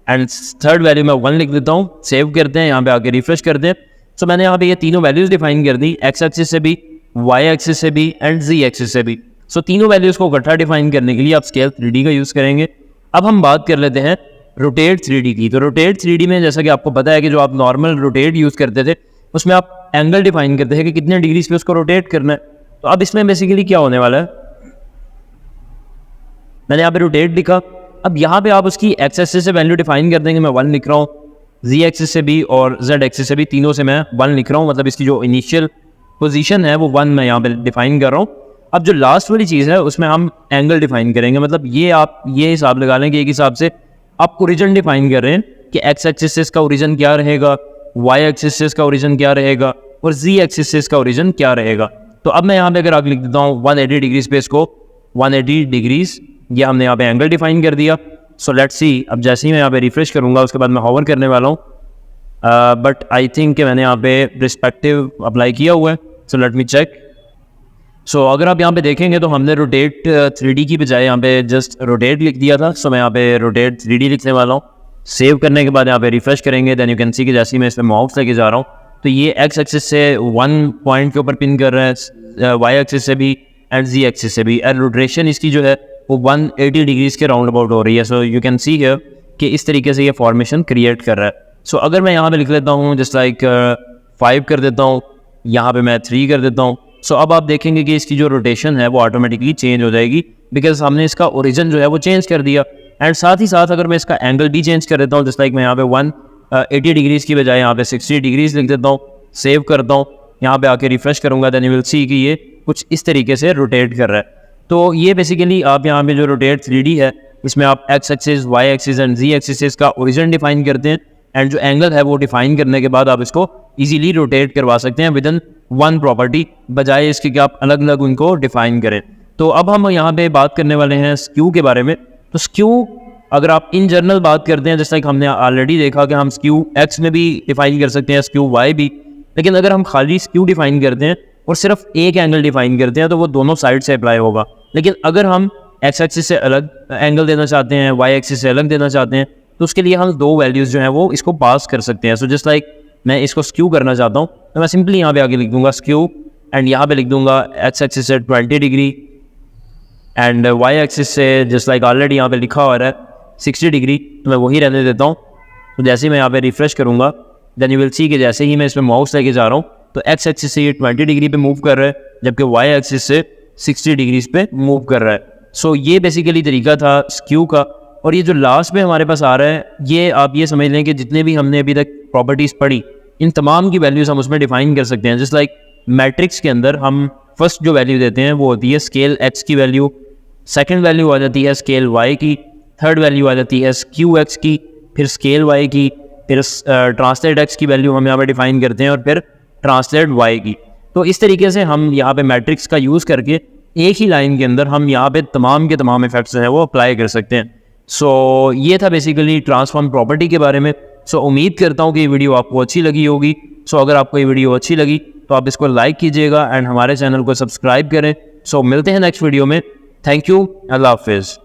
एंड थर्ड वैल्यू मैं 1 लिख देता हूँ। सेव करते हैं, यहाँ पे आके रिफ्रेश करते हैं। सो मैंने यहाँ पे ये तीनों वैल्यूज़ डिफाइन कर दी, एक्स एक्सिस से भी, वाई एक्सिस से भी एंड जी एक्सिस से भी। सो तीनों वैल्यूज़ को इकट्ठा डिफाइन करने के लिए आप स्केल 3D का यूज़ करेंगे। अब हम बात कर लेते हैं रोटेट 3D की। तो रोटेट 3D में जैसा कि आपको पता है कि जो आप नॉर्मल रोटेट यूज़ करते थे उसमें आप एंगल डिफाइन करते हैं कि कितने डिग्रीज पे उसको रोटेट करना है। तो अब इसमें बेसिकली क्या होने वाला है, मैंने यहाँ पे रोटेट लिखा, अब यहाँ पे आप उसकी एक्स एक्सिस से वैल्यू डिफाइन कर देंगे। मैं 1 लिख रहा हूँ, जी एक्सिस से भी और जेड एक्सिस से भी, तीनों से मैं 1 लिख रहा हूँ, मतलब इसकी जो इनिशियल पोजीशन है वो 1 मैं यहाँ पे डिफाइन कर रहा हूँ। अब जो लास्ट वाली चीज़ है उसमें हम एंगल डिफाइन करेंगे, मतलब ये आप ये हिसाब लगा लें कि एक हिसाब से आप ओरिजिन डिफाइन कर रहे हैं कि एक्स एक्सिस से इसका ओरिजिन क्या रहेगा, वाई एक्सिस से इसका ओरिजिन क्या रहेगा और जी एक्सिस से इसका ओरिजिन क्या रहेगा। तो अब मैं यहाँ पे अगर आगे लिख देता हूँ 180 डिग्रीज पे, इसको 180 डिग्रीज, ये हमने यहाँ पे एंगल डिफाइन कर दिया। सो लेट्स सी, अब जैसे ही मैं यहाँ पे रिफ्रेश करूँगा उसके बाद मैं होवर करने वाला हूँ, बट आई थिंक कि मैंने यहाँ पे पर्सपेक्टिव अप्लाई किया हुआ है। सो लेट मी चेक। सो अगर आप यहाँ पे देखेंगे तो हमने रोटेट 3D की बजाय यहाँ पे जस्ट रोटेट लिख दिया था। सो मैं यहाँ पे रोटेट 3D लिखने वाला हूँ। सेव करने के बाद यहाँ पे रिफ्रेश करेंगे, देन यू कैन सी कि जैसे ही मैं इसमें माउस लेके जा रहा हूँ तो ये एक्स एक्सिस से 1 पॉइंट के ऊपर पिन कर रहा है, वाई एक्सिस से भी एंड जी एक्सिस से भी, एंड रोटेशन इसकी जो है वो 180 डिग्रीज के राउंड अबाउट हो रही है। So you can see here कि इस तरीके से ये फॉर्मेशन क्रिएट कर रहा है। सो अगर मैं यहाँ पे लिख लेता हूँ जस्ट लाइक 5 कर देता हूँ, यहाँ पे मैं 3 कर देता हूँ। सो अब आप देखेंगे कि इसकी जो रोटेशन है वो ऑटोमेटिकली चेंज हो जाएगी, बिकॉज हमने इसका ओरिजिन जो है वो चेंज कर दिया। एंड साथ ही साथ अगर मैं इसका एंगल भी चेंज कर देता हूँ, जस्ट लाइक मैं यहाँ पे 180 डिग्रीज़ की बजाय यहाँ पे 60 डिग्रीज़ लिख देता हूँ, सेव करता हूँ, यहाँ पे आके रिफ्रेश करूँगा, देन यू विल सी कि ये कुछ इस तरीके से रोटेट कर रहा है। तो ये बेसिकली आप यहाँ पे जो रोटेट 3D है इसमें आप X axis, Y axis and Z axis का ओरिजिन डिफाइन करते हैं, एंड जो एंगल है वो डिफाइन करने के बाद आप इसको इजीली रोटेट करवा सकते हैं विद इन 1 प्रॉपर्टी, बजाय इसके कि आप अलग अलग उनको डिफाइन करें। तो अब हम यहाँ पे बात करने वाले हैं स्क्यू के बारे में। तो स्क्यू अगर आप इन जनरल बात करते हैं, जैसा कि हमने ऑलरेडी देखा कि हम स्क्यू एक्स में भी डिफाइन कर सकते हैं, स्क्यू वाई भी, लेकिन अगर हम खाली स्क्यू डिफाइन करते हैं और सिर्फ एक एंगल डिफाइन करते हैं तो वो दोनों साइड से अप्लाई होगा। लेकिन अगर हम एक्स एक्सिस से अलग एंगल देना चाहते हैं, वाई एक्सिस से अलग देना चाहते हैं, तो उसके लिए हम 2 वैल्यूज़ जो हैं वो इसको पास कर सकते हैं। सो जस्ट लाइक मैं इसको स्क्यू करना चाहता हूँ तो मैं सिंपली यहाँ पे आगे लिख दूंगा स्क्यू, एंड यहाँ पे लिख दूंगा एक्स एक्सिस से 20 डिग्री एंड वाई एक्सिस से जस्ट लाइक ऑलरेडी यहाँ पे लिखा हुआ है 60 डिग्री, तो मैं वही रहने देता हूँ। तो जैसे ही मैं यहाँ पे रिफ्रेश करूँगा देन यू विल सी कि जैसे ही मैं इसमें माउस लेके जा रहा हूँ तो एक्स एक्सिस से ये 20 डिग्री पे मूव कर रहा है, जबकि वाई एक्सिस से 60 डिग्रीज पे मूव कर रहा है। सो ये बेसिकली तरीका था स्क्यू का। और ये जो लास्ट में हमारे पास आ रहा है, ये आप ये समझ लें कि जितने भी हमने अभी तक प्रॉपर्टीज़ पढ़ी इन तमाम की वैल्यूज़ हम उसमें डिफाइन कर सकते हैं। जस्ट लाइक मैट्रिक्स के अंदर हम फर्स्ट जो वैल्यू देते हैं वो होती है स्केल एक्स की वैल्यू, सेकंड वैल्यू आ जाती है स्केल वाई की, थर्ड वैल्यू आ जाती है स्क्यू एक्स की, फिर स्केल वाई की, फिर ट्रांसलेट एक्स की वैल्यू हम यहाँ पे डिफाइन करते हैं और फिर ट्रांसलेट वाई की। तो इस तरीके से हम यहाँ पे मैट्रिक्स का यूज़ करके एक ही लाइन के अंदर हम यहाँ पे तमाम के तमाम इफेक्ट्स हैं वो अप्लाई कर सकते हैं। सो ये था बेसिकली ट्रांसफॉर्म प्रॉपर्टी के बारे में। सो उम्मीद करता हूँ कि ये वीडियो आपको अच्छी लगी होगी। सो अगर आपको ये वीडियो अच्छी लगी तो आप इसको लाइक कीजिएगा एंड हमारे चैनल को सब्सक्राइब करें। सो मिलते हैं नेक्स्ट वीडियो में। थैंक यू, अल्लाह हाफिज़।